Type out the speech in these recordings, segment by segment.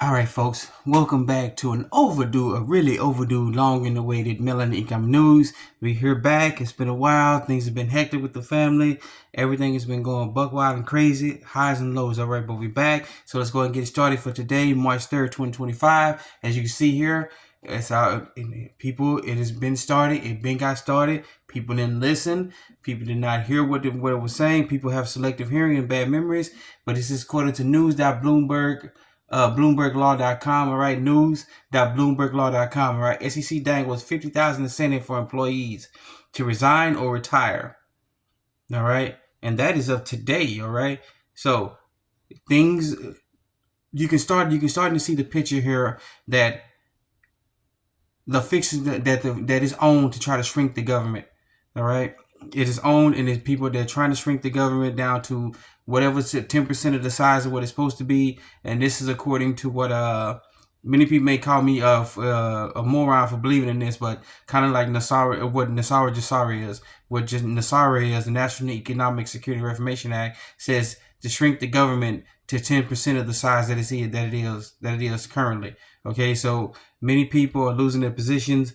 All right, folks, welcome back to a really overdue, long and awaited Melon Income News. We're here back. It's been a while. Things have been hectic with the family. Everything has been going buck wild and crazy, highs and lows. All right, but we're back. So let's go ahead and get started for today, March 3rd, 2025. As you can see here, it's our people. It has been started. It been got started. People didn't listen. People did not hear what it was saying. People have selective hearing and bad memories. But this is according to BloombergLaw.com, all right, news.bloomberglaw.com, all right. SEC dangles 50,000 incentive for employees to resign or retire, all right, and that is of today, all right. So things you can start to see the picture here that the fixes that is owned to try to shrink the government, all right. It is owned, and it's people that are trying to shrink the government down to whatever 10% of the size of what it's supposed to be. And this is according to what many people may call me a moron for believing in this, but kind of like NESARA, what NESARA Jasara is, what just NESARA is, the National Economic Security Reformation Act, says to shrink the government to 10% of the size that it is currently. Okay, so many people are losing their positions.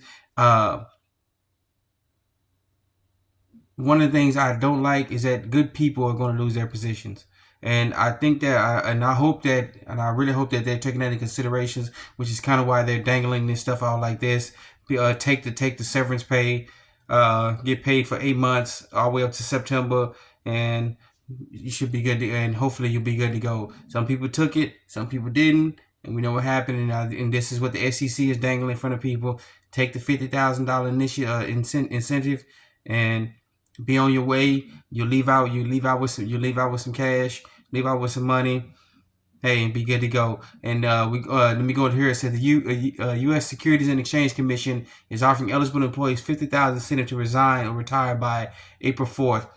One of the things I don't like is that good people are going to lose their positions. And I think that, and I really hope that they're taking that into considerations, which is kind of why they're dangling this stuff out like this. Take the severance pay, get paid for 8 months all the way up to September, and you should be good and hopefully you'll be good to go. Some people took it, some people didn't, and we know what happened. And this is what the SEC is dangling in front of people. Take the $50,000 incentive and be on your way. You leave out with some cash, leave out with some money. Hey, and be good to go. And let me go here. It says the U.S. Securities and Exchange Commission is offering eligible employees 50,000 incentive to resign or retire by April 4th,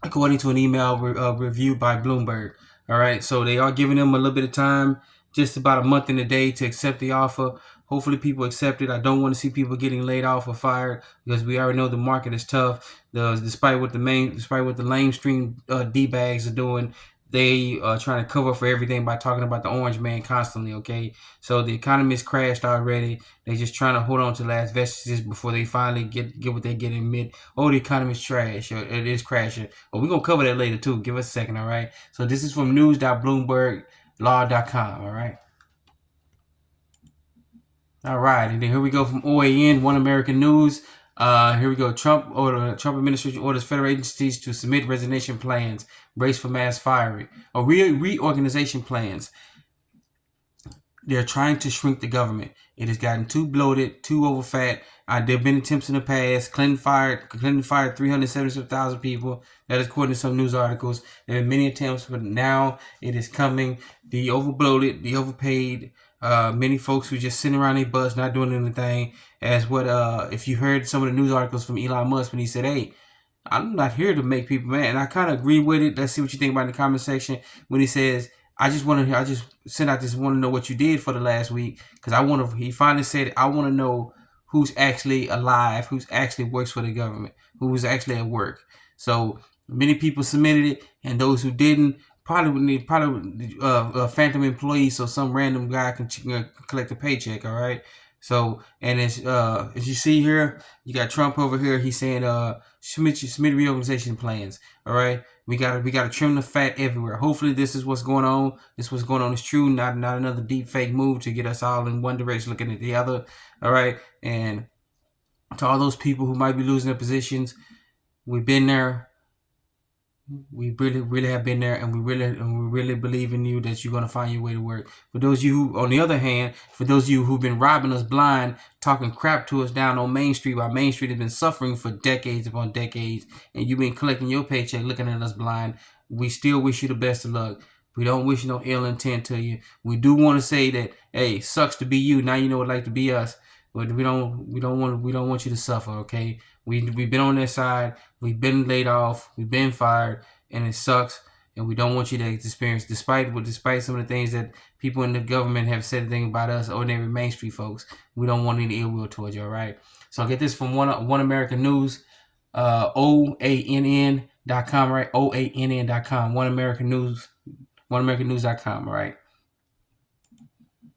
according to an email reviewed by Bloomberg. All right, so they are giving them a little bit of time, just about a month and a day, to accept the offer. Hopefully, people accept it. I don't want to see people getting laid off or fired because we already know the market is tough. Despite what the lamestream d bags are doing, they are trying to cover for everything by talking about the orange man constantly. Okay, so the economy's crashed already. They're just trying to hold on to the last vestiges before they finally get what they get in mid. Oh, the economy's trash. It is crashing. But we're gonna cover that later too. Give us a second, all right? So this is from news.bloomberglaw.com, all right? All right, and then here we go from OAN, One American News. Here we go. Trump administration orders federal agencies to submit resignation plans, brace for mass firing, or reorganization plans. They're trying to shrink the government. It has gotten too bloated, too overfat. There have been attempts in the past. Clinton fired 377,000 people. That is according to some news articles. There have been many attempts, but now it is coming. The overbloated, the overpaid, many folks who just sitting around their butts, not doing anything. As what if you heard some of the news articles from Elon Musk when he said, "Hey, I'm not here to make people mad," and I kind of agree with it. Let's see what you think about it in the comment section when he says, I just sent out this want to know what you did for the last week because he finally said, I want to know who's actually alive, who's actually works for the government, who's actually at work. So many people submitted it, and those who didn't probably phantom employees, so some random guy can collect a paycheck. All right. So, and as you see here, you got Trump over here. He's saying, submit reorganization plans. All right. We gotta trim the fat everywhere. Hopefully this is what's going on. This what's going on is true, not another deep fake move to get us all in one direction looking at the other. All right. And to all those people who might be losing their positions, we've been there. We really have been there, and we really believe in you that you're gonna find your way to work. For those of you who, on the other hand, for those of you who've been robbing us blind, talking crap to us down on Main Street, while Main Street has been suffering for decades upon decades, and you've been collecting your paycheck, looking at us blind, we still wish you the best of luck. We don't wish no ill intent to you. We do want to say that, hey, sucks to be you. Now you know what it's like to be us. But we don't want you to suffer. Okay, we've been on their side. We've been laid off. We've been fired, and it sucks. And we don't want you to experience, despite some of the things that people in the government have said thing about us, ordinary Main Street folks. We don't want any ill will towards you. All right. So I get this from One American News, OANN.com, right? OANN.com. One American News, OneAmericanNews.com. All right.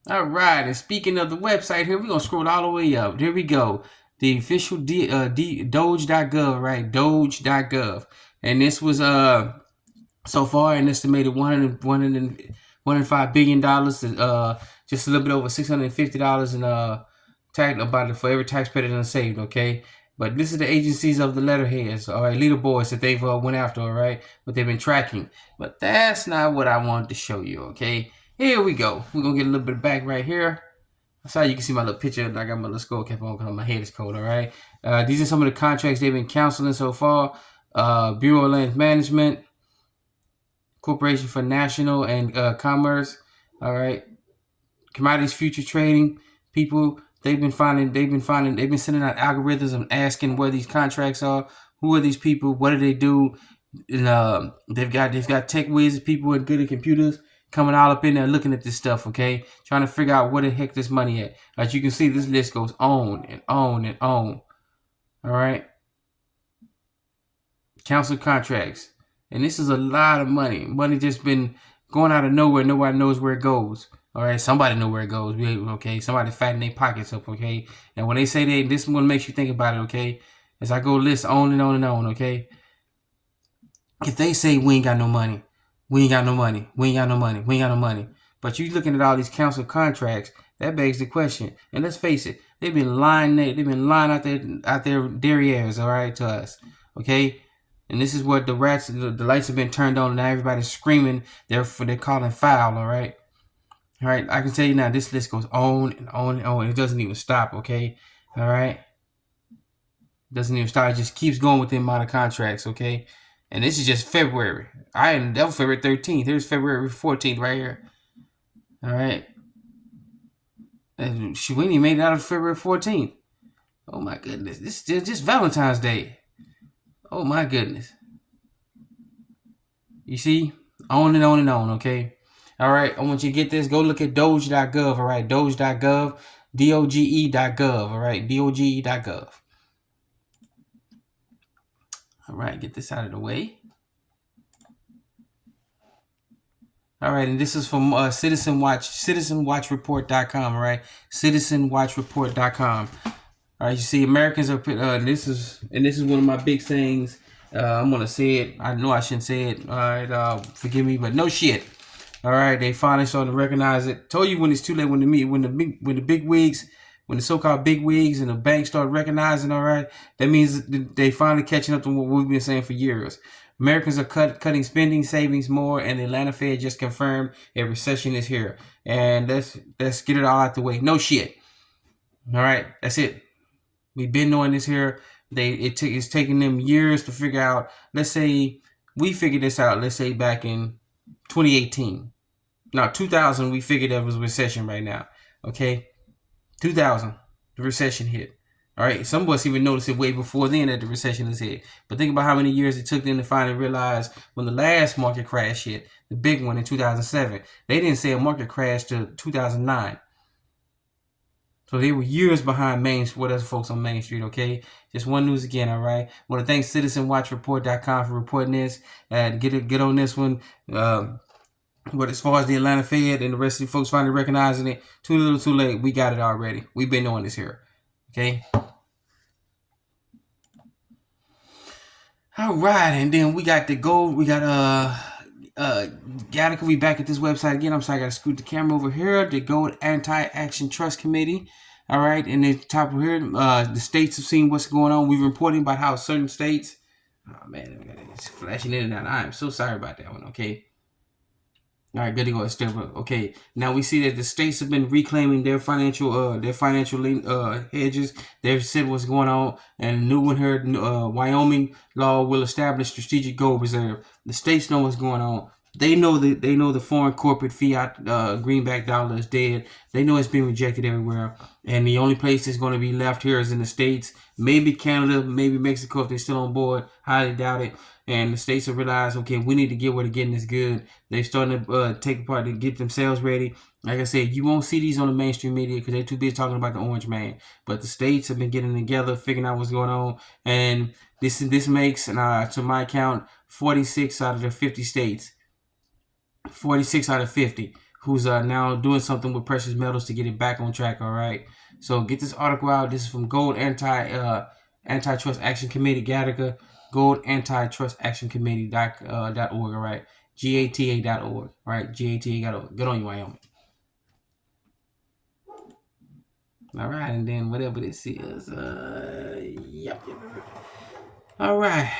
All right, and speaking of the website here, we're going to scroll all the way up. There we go. The official Doge.gov, right? Doge.gov. And this was so far an estimated $105 billion, just a little bit over $650 in tax about it for every taxpayer that saved, okay? But this is the agencies of the letterheads, all right, leaderboards that they've went after, all right, what they've been tracking. But that's not what I wanted to show you, okay? Here we go. We're gonna get a little bit back right here. So you can see my little picture. I got my little skull cap on because my head is cold, all right? These are some of the contracts they've been counseling so far. Bureau of Land Management, Corporation for National and Commerce, all right? Commodities Future Trading, people, they've been sending out algorithms and asking where these contracts are, who are these people, what do they do? And they've got tech whiz people and good at computers coming all up in there looking at this stuff, okay? Trying to figure out where the heck this money at. As you can see, this list goes on and on and on. All right. Council contracts. And this is a lot of money. Money just been going out of nowhere. Nobody knows where it goes. All right, somebody know where it goes. Okay, somebody fatting their pockets up. Okay, and when they say this one makes you think about it. Okay, as I go list on and on and on. Okay, if they say we ain't got no money, we ain't got no money, we ain't got no money, we ain't got no money, but you looking at all these council contracts, that begs the question. And let's face it, they've been lying out their derrieres, all right, to us. Okay. And this is what the lights have been turned on, and now everybody's screaming. They're calling foul. All right. All right, I can tell you now, this list goes on and on and on. It doesn't even stop, okay? All right? It doesn't even stop. It just keeps going with the amount of contracts, okay? And this is just February. That was February 13th. Here's February 14th right here. All right? And we ain't made it out of February 14th. Oh, my goodness. This is just Valentine's Day. Oh, my goodness. You see? On and on and on, okay? All right, I want you to get this. Go look at Doge.gov, all right? Doge.gov, DOGE.gov, all right? DOGE.gov. All right, get this out of the way. All right, and this is from citizenwatchreport.com, all right? Citizenwatchreport.com. All right, you see, Americans are this is one of my big things. I'm gonna say it. I know I shouldn't say it. All right, forgive me, but no shit. All right, they finally starting to recognize it. Told you when it's too late. When the big wigs, when the so-called big wigs and the banks start recognizing, all right, that means they finally catching up to what we've been saying for years. Americans are cutting spending, savings more, and the Atlanta Fed just confirmed a recession is here. And let's get it all out the way. No shit. All right, that's it. We've been knowing this here. It's taking them years to figure out. Let's say we figured this out. Let's say back in 2018. Now, 2000, we figured there was a recession right now. Okay? 2000, the recession hit. All right? Some of us even noticed it way before then that the recession is hit. But think about how many years it took them to finally realize when the last market crash hit, the big one in 2007. They didn't say a market crash till 2009. So they were years behind what us folks on Main Street, okay? Just one news again, all right? I want to thank CitizenWatchReport.com for reporting this. And get on this one. But as far as the Atlanta Fed and the rest of the folks finally recognizing it, too little too late. We got it already. We've been knowing this here, okay? All right, and then we got the gold. We got Gattaca, we back at this website again. I'm sorry, I gotta scoot the camera over here. The Gold Anti-Action Trust Committee. All right, and the top of here, the states have seen what's going on. We're reporting about how certain states. Oh man, it's flashing in and out. I am so sorry about that one. Okay. All right, good to go. Okay, now we see that the states have been reclaiming their financial hedges. They've said what's going on, and new one here, Wyoming law will establish strategic gold reserve. The states know what's going on. They know the foreign corporate fiat greenback dollar is dead. They know it's being rejected everywhere, and the only place that's going to be left here is in the states. Maybe Canada, maybe Mexico if they're still on board. Highly doubt it. And the states have realized, okay, we need to get where the getting is good. They're starting to take apart to get themselves ready. Like I said, you won't see these on the mainstream media because they're too busy talking about the orange man. But the states have been getting together, figuring out what's going on. And this makes, to my count, 46 out of the 50 states. 46 out of 50 who's now doing something with precious metals to get it back on track. All right. So get this article out. This is from Gold Antitrust Action Committee, Gattaca, Gold Antitrust Action Committee .org. All right. GATA.org. Right. GATA.org. Good on you, Wyoming. All right, and then whatever this is, yep. All right,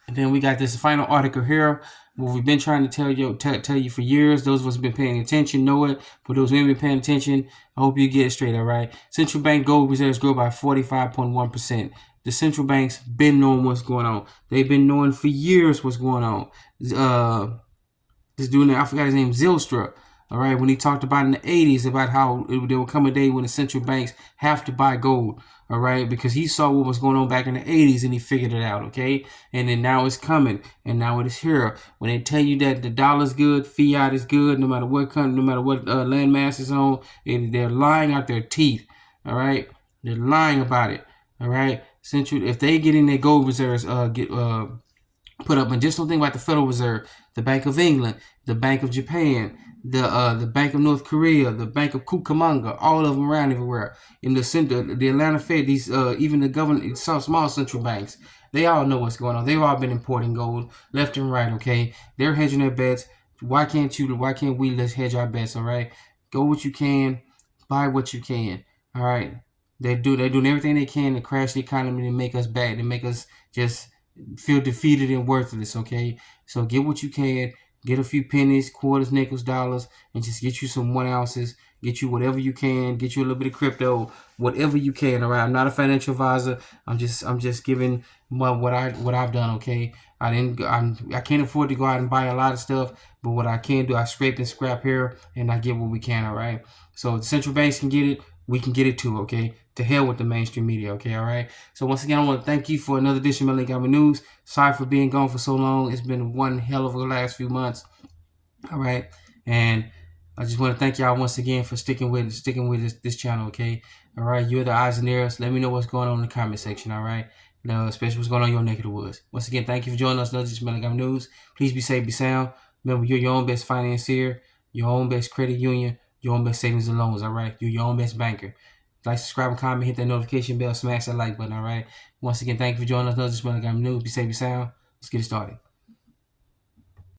and then we got this final article here. What we've been trying to tell you for years. Those of us who've been paying attention know it. For those who haven't been paying attention, I hope you get it straight. All right, central bank gold reserves grow by 45.1%. The central banks been knowing what's going on. They've been knowing for years what's going on. This dude, I forgot his name, Zylstra. All right, when he talked about in the 80s about how there will come a day when the central banks have to buy gold. All right, because he saw what was going on back in the 80s and he figured it out. Okay, and then now it's coming, and now it is here. When they tell you that the dollar's good, fiat is good, no matter what country, no matter what landmass is on, they're lying out their teeth. All right, they're lying about it. All right, if they get in their gold reserves, put up, and just don't think about the Federal Reserve, the Bank of England, the Bank of Japan, the Bank of North Korea, the Bank of Cucamonga, all of them around everywhere. In the center, the Atlanta Fed, these even the government, some small central banks, they all know what's going on. They've all been importing gold left and right. Okay, they're hedging their bets. Why can't we? Let's hedge our bets. All right, go what you can, buy what you can. All right, they're doing everything they can to crash the economy, to make us bad, to make us just feel defeated and worthless. Okay, so get what you can, get a few pennies, quarters, nickels, dollars, and just get you some 1 ounces, get you whatever you can, get you a little bit of crypto, whatever you can. All right, I'm not a financial advisor. I'm just giving what I've done. Okay, I can't afford to go out and buy a lot of stuff, but what I can do, I scrape and scrap here, and I get what we can. All right, so the central banks can get it, we can get it too. Okay, to hell with the mainstream media. Okay, all right. So once again, I want to thank you for another edition of Melly Gamma News. Sorry for being gone for so long. It's been one hell of a last few months. All right, and I just want to thank y'all once again for sticking with this channel. Okay, all right. You're the eyes and ears. Let me know what's going on in the comment section. All right. Especially what's going on in your neck of the woods. Once again, thank you for joining us. Another edition of Melly Gamma News. Please be safe, be sound. Remember, you're your own best financier, your own best credit union, your own best savings and loans. All right. You're your own best banker. Like, subscribe, and comment, hit that notification bell, smash that like button, all right? Once again, thank you for joining us. Another Melly Gamma News. Be safe, be sound. Let's get it started.